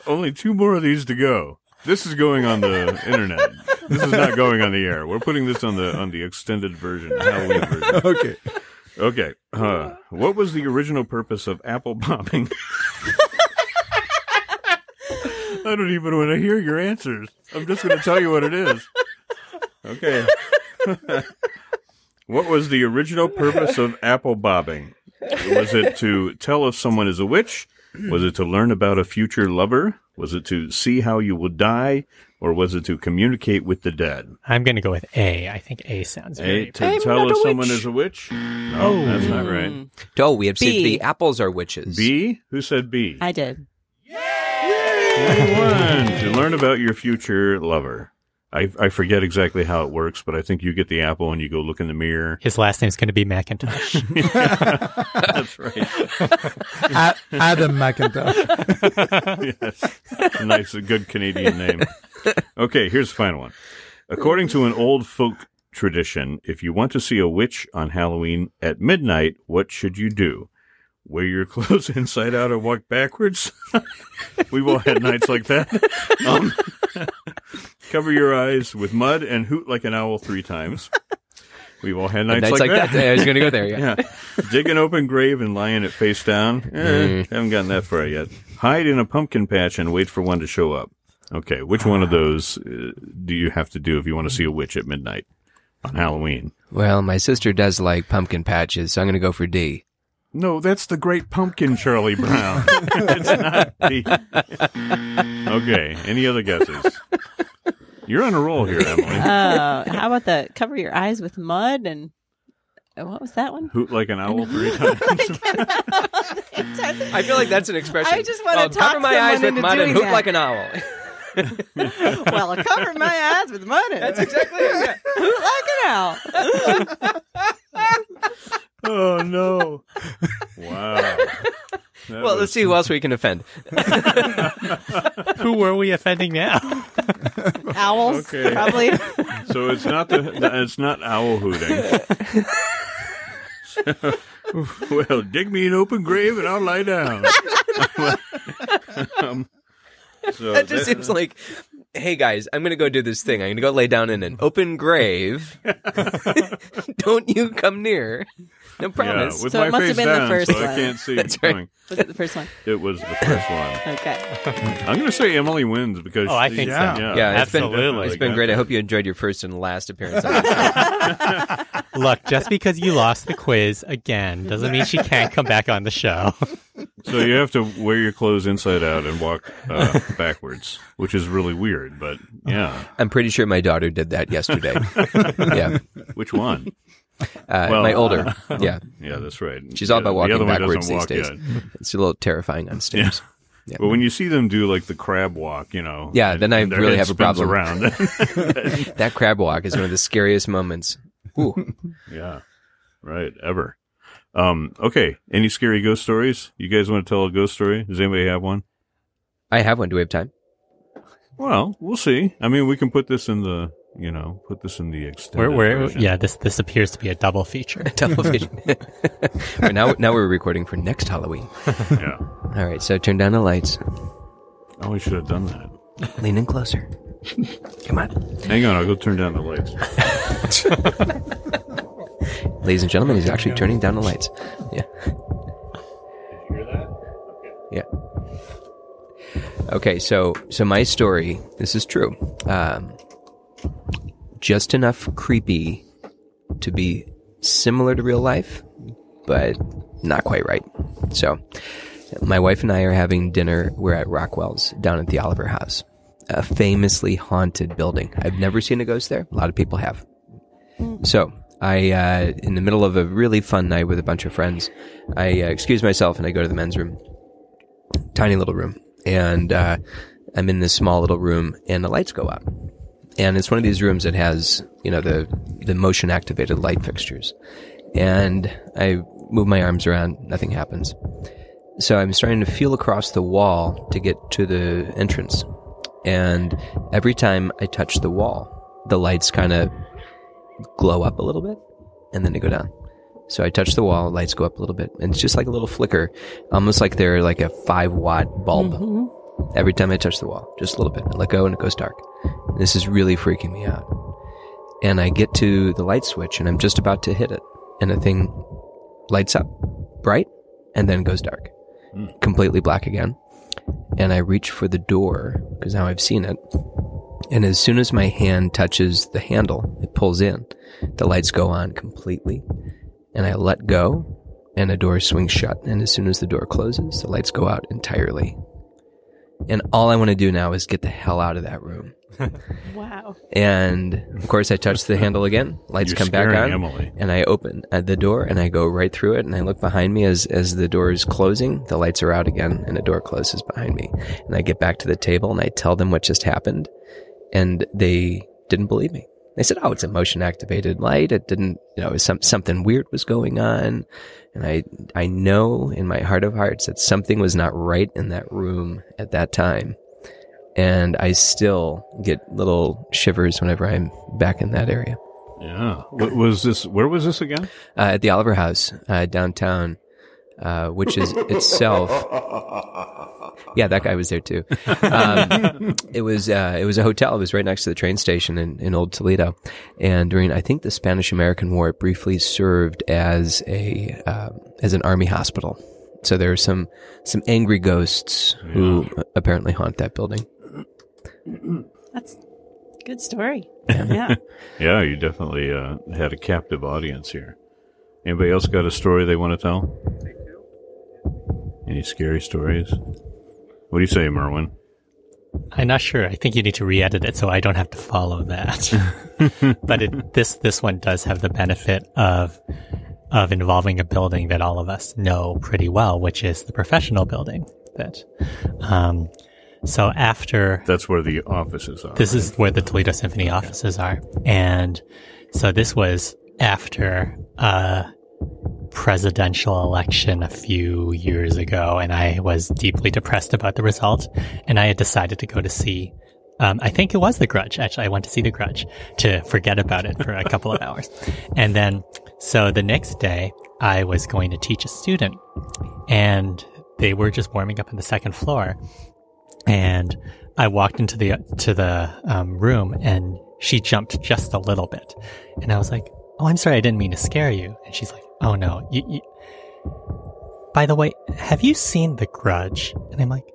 Only 2 more of these to go. This is going on the internet. This is not going on the air. We're putting this on the extended version, Halloween version. Okay. What was the original purpose of apple bombing? I don't even want to hear your answers. I'm just going to tell you what it is. Okay. What was the original purpose of apple bobbing? Was it to tell if someone is a witch? Was it to learn about a future lover? Was it to see how you will die? Or was it to communicate with the dead? I'm going to go with A. I think A sounds very... A, to tell if someone is a witch? No, that's not right. Oh, we have B. seen the apples are witches. B? Who said B? I did. You won. To learn about your future lover. I forget exactly how it works, but I think you get the apple and you go look in the mirror. His last name's going to be McIntosh. That's right. Adam McIntosh. Yes. Nice, a good Canadian name. Okay, here's the final one. According to an old folk tradition, if you want to see a witch on Halloween at midnight, what should you do? Wear your clothes inside out or walk backwards? We've all had nights like that. Cover your eyes with mud and hoot like an owl 3 times. We've all had nights like that. I was going to go there, yeah. Dig an open grave and lie in it face down. Haven't gotten that far yet. Hide in a pumpkin patch and wait for one to show up. Okay, which one of those do you have to do if you want to see a witch at midnight on Halloween? Well, my sister does like pumpkin patches, so I'm going to go for D. No, that's the Great Pumpkin, Charlie Brown. It's not D. Okay, any other guesses? You're on a roll here, Emily. How about the cover your eyes with mud and what was that one? Hoot like an owl 3 times. I feel like that's an expression. I just want to talk cover my eyes with into mud and doing hoot that. like an owl. Well, I covered my eyes with mud and That's exactly it. hoot like an owl. Oh, no. Wow. Well, let's see who else we can offend. Who were we offending now? Owls, Okay. probably. So it's not owl hooting. Well, dig me an open grave and I'll lie down. So that just seems like, hey guys, I'm going to go do this thing. I'm going to go lay down in an open grave. Don't you come near. No promise. Yeah, with So my it must face have been the down, first so I one. can't see That's it right. coming. Was it the first one? It was the first one. Okay. I'm going to say Emily wins because Oh, I think so. Yeah, Absolutely. It's been great. I hope you enjoyed your first and last appearance on the show. Look, just because you lost the quiz again doesn't mean she can't come back on the show. So you have to wear your clothes inside out and walk backwards, which is really weird, but yeah. I'm pretty sure my daughter did that yesterday. Yeah. Which one? My older. Yeah. Yeah, that's right. She's all about the walking other one backwards doesn't these walk days. yet. It's a little terrifying on stairs. Yeah. But when you see them do like the crab walk, you know. Yeah, then I and their really head have a spins problem. around. That crab walk is one of the scariest moments. Ooh. Yeah. Right. Ever. Okay. Any scary ghost stories? You guys want to tell a ghost story? Does anybody have one? I have one. Do we have time? Well, we'll see. I mean, we can put this in the, extended version. Yeah, this appears to be a double feature. Television. Right, now we're recording for next Halloween. Yeah. All right, so turn down the lights. Oh, we should have done that. Lean in closer. Come on. Hang on, I'll go turn down the lights. Ladies and gentlemen, he's actually turning down the lights. Yeah. Did you hear that? Yeah. Okay, so my story, this is true. Just enough creepy to be similar to real life, but not quite right. So, my wife and I are having dinner. We're at Rockwell's down at the Oliver House, a famously haunted building. I've never seen a ghost there. A lot of people have. So, I, in the middle of a really fun night with a bunch of friends, I excuse myself and I go to the men's room. Tiny little room. And I'm in this small little room and the lights go out. And it's one of these rooms that has, the motion activated light fixtures. And I move my arms around, nothing happens. So I'm starting to feel across the wall to get to the entrance. And every time I touch the wall, the lights kind of glow up a little bit and then they go down. So I touch the wall, lights go up a little bit, and it's just like a little flicker, almost like they're like a 5-watt bulb. Mm-hmm. Every time I touch the wall, just a little bit. I let go and it goes dark. This is really freaking me out. And I get to the light switch and I'm just about to hit it. And the thing lights up bright and then goes dark. Completely black again. And I reach for the door because now I've seen it. And as soon as my hand touches the handle, it pulls in. The lights go on completely. And I let go and the door swings shut. And as soon as the door closes, the lights go out entirely. And all I want to do now is get the hell out of that room. Wow. And of course I touch the handle again. Lights come back on. Emily. And I open the door and I go right through it. And I look behind me as the door is closing. The lights are out again and the door closes behind me. And I get back to the table and I tell them what just happened. And they didn't believe me. They said, oh, it's a motion activated light. It didn't, something weird was going on. And I know in my heart of hearts that something was not right in that room at that time. And I still get little shivers whenever I'm back in that area. Yeah. What was this? Where was this again? At the Oliver House, downtown, which is itself. Yeah, that guy was there too. It was a hotel. It was right next to the train station in Old Toledo. And during, I think, the Spanish-American War, it briefly served as an army hospital. So there are some angry ghosts who apparently haunt that building. That's a good story. Yeah. Yeah, you definitely had a captive audience here. Anybody else got a story they want to tell? Any scary stories? What do you say, Merwin? I'm not sure. I think you need to re-edit it so I don't have to follow that. But this one does have the benefit of involving a building that all of us know pretty well, which is the professional building. So after... That's where the offices are. This is where the Toledo Symphony offices are. And so this was after a presidential election a few years ago, and I was deeply depressed about the result. And I had decided to go to see I think it was The Grudge. Actually, I went to see The Grudge to forget about it for a couple of hours. And then, so the next day, I was going to teach a student, and they were just warming up on the second floor. And I walked into the room, and she jumped just a little bit. And I was like, "Oh, I'm sorry, I didn't mean to scare you." And she's like, "Oh no, you by the way, have you seen The Grudge?" And I'm like,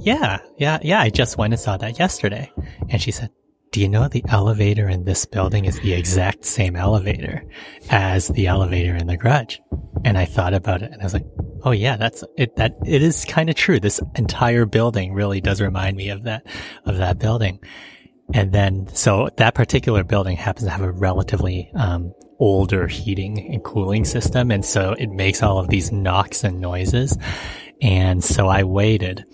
Yeah, I just went and saw that yesterday." And she said, "Do you know the elevator in this building is the exact same elevator as the elevator in The Grudge?" And I thought about it, and I was like, "Oh yeah, that's it. That it is kind of true. This entire building really does remind me of that building." And then, so that particular building happens to have a relatively older heating and cooling system, and so it makes all of these knocks and noises. And so I waited,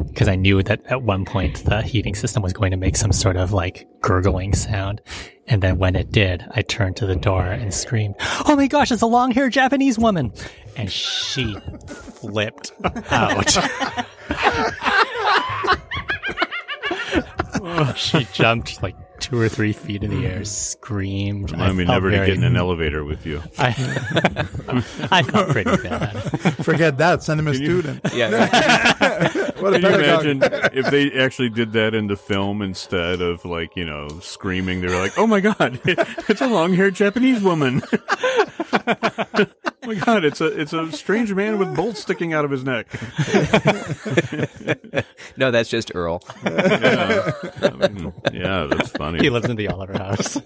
because I knew that at one point the heating system was going to make some sort of like gurgling sound. And then when it did, I turned to the door and screamed, "Oh my gosh, it's a long-haired Japanese woman!" And she flipped out. She jumped like 2 or 3 feet in the air, screamed. Remind me never to get in an elevator with you. I felt pretty bad. Forget that. Send him a student. What a Can you pedagogue. imagine if they actually did that in the film instead of like, screaming? They were like, "Oh my God, it's a long-haired Japanese woman." Oh my God, it's a strange man with bolts sticking out of his neck. No, that's just Earl. Yeah, that's funny. He lives in the Oliver house.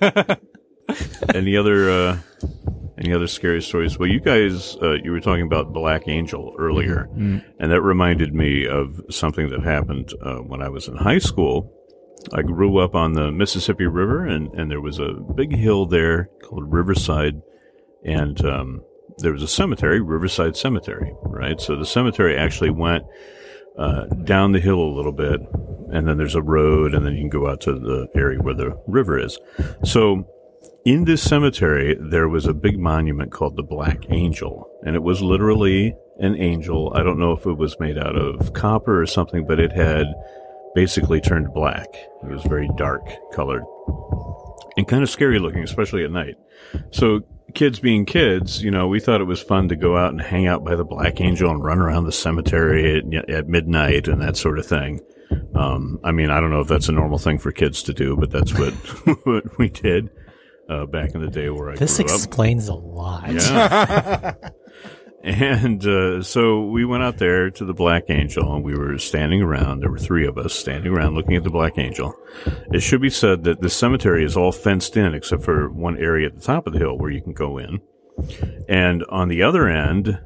Any other scary stories? Well, you guys, you were talking about Black Angel earlier, and that reminded me of something that happened when I was in high school. I grew up on the Mississippi River, and there was a big hill there called Riverside, and there was a cemetery, Riverside Cemetery, right? So the cemetery actually went down the hill a little bit, and then there's a road, and then you can go out to the area where the river is. So in this cemetery, there was a big monument called the Black Angel, and it was literally an angel. I don't know if it was made out of copper or something, but it had basically turned black. It was very dark colored and kind of scary looking, especially at night. So kids being kids, we thought it was fun to go out and hang out by the Black Angel and run around the cemetery at midnight and that sort of thing. I don't know if that's a normal thing for kids to do, but that's what we did back in the day where I grew up. This explains a lot. Yeah. And so we went out there to the Black Angel, and we were standing around. There were 3 of us standing around looking at the Black Angel. It should be said that the cemetery is all fenced in except for one area at the top of the hill where you can go in. And on the other end,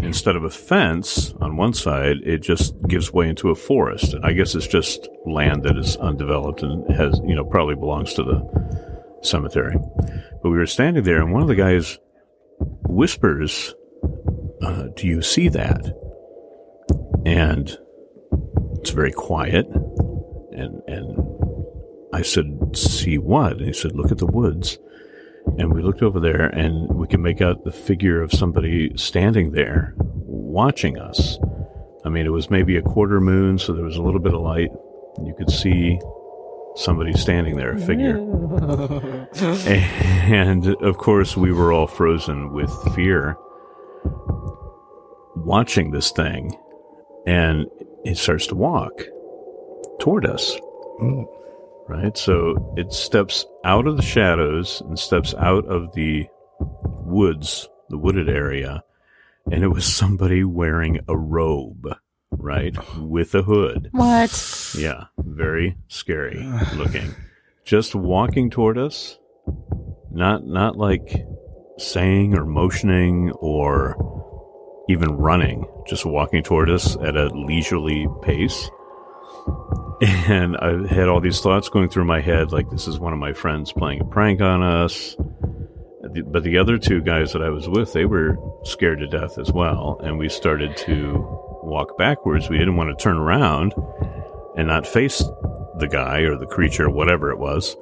instead of a fence on one side, it just gives way into a forest. And I guess it's just land that is undeveloped and has, probably belongs to the cemetery. But we were standing there, and one of the guys whispers, "Do you see that?" And it's very quiet. And I said, "See what?" And he said, "Look at the woods." And we looked over there, and we could make out the figure of somebody standing there watching us. It was maybe a quarter moon, so there was a little bit of light. You could see somebody standing there, a figure. And, of course, we were all frozen with fear watching this thing. And it starts to walk toward us. Right? So it steps out of the shadows and steps out of the woods, the wooded area. And it was somebody wearing a robe, right? With a hood. What? Yeah. Very scary looking. Just walking toward us. Not like saying or motioning or even running. Just walking toward us at a leisurely pace. And I had all these thoughts going through my head, like this is one of my friends playing a prank on us. But the other 2 guys that I was with, they were scared to death as well. And we started to walk backwards. We didn't want to turn around and not face the guy or the creature or whatever it was.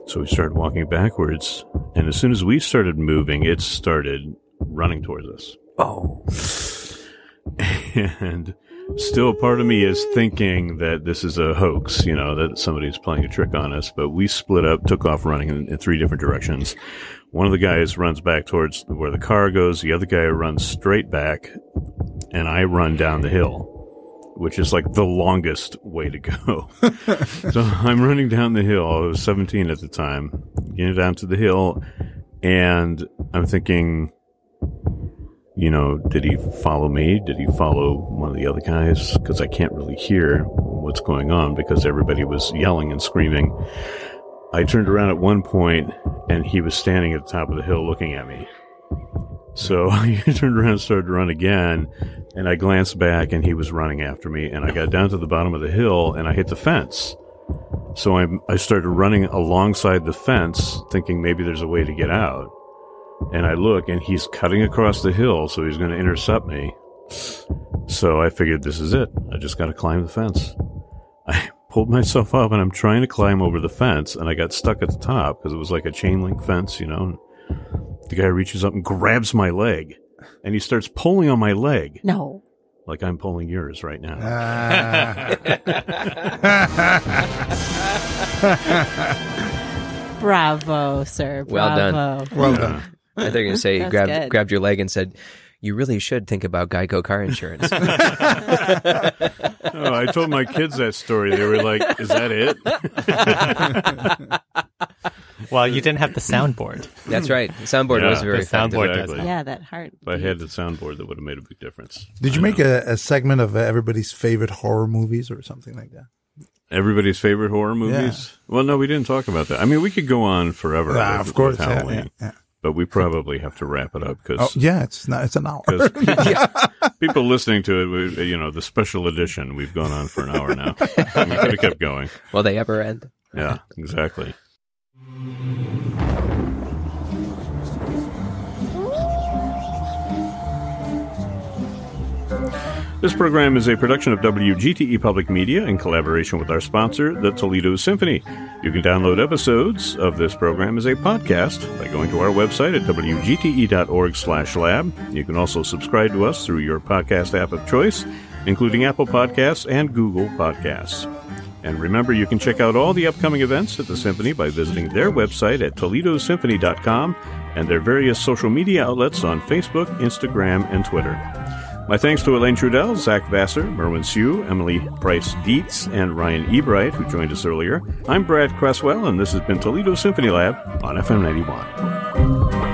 So we started walking backwards. And as soon as we started moving, it started running towards us. Oh. And Still, part of me is thinking that this is a hoax, that somebody's playing a trick on us. But we split up, took off running in 3 different directions. One of the guys runs back towards where the car goes. The other guy runs straight back, and I run down the hill, which is like the longest way to go. So I'm running down the hill. I was 17 at the time, getting down to the hill, and I'm thinking, did he follow me? Did he follow one of the other guys? Because I can't really hear what's going on because everybody was yelling and screaming. I turned around at one point, and he was standing at the top of the hill looking at me. So I turned around and started to run again, and I glanced back, and he was running after me, and I got down to the bottom of the hill, and I hit the fence. So I started running alongside the fence, thinking maybe there's a way to get out. And I look, and he's cutting across the hill, so he's going to intercept me. So I figured, this is it. I just got to climb the fence. I pulled myself up, and I'm trying to climb over the fence, and I got stuck at the top because it was like a chain link fence, The guy reaches up and grabs my leg, and he starts pulling on my leg. No. Like I'm pulling yours right now. Bravo, sir. Well done. Well done. I thought you were going to say he grabbed your leg and said, you really should think about Geico car insurance. Oh, I told my kids that story. They were like, is that it? Well, you didn't have the soundboard. That's right. The soundboard was very effective. Soundboard Exactly. does. Yeah, that heart. If I had the soundboard, that would have made a big difference. Did you make a segment of everybody's favorite horror movies or something like that? Everybody's favorite horror movies? Yeah. Well, no, we didn't talk about that. I mean, we could go on forever. Of course. With Halloween. Yeah. But we probably have to wrap it up because it's an hour. People listening to it, the special edition, we've gone on for an hour now. We could have kept going. Will they ever end? Yeah, exactly. This program is a production of WGTE Public Media in collaboration with our sponsor, the Toledo Symphony. You can download episodes of this program as a podcast by going to our website at wgte.org/lab. You can also subscribe to us through your podcast app of choice, including Apple Podcasts and Google Podcasts. And remember, you can check out all the upcoming events at the Symphony by visiting their website at ToledoSymphony.com and their various social media outlets on Facebook, Instagram, and Twitter. My thanks to Elaine Trudell, Zach Vassar, Merwin Sue, Emily Price Dietz, and Ryan Ebright, who joined us earlier. I'm Brad Cresswell, and this has been Toledo SymphonyLab on FM 91.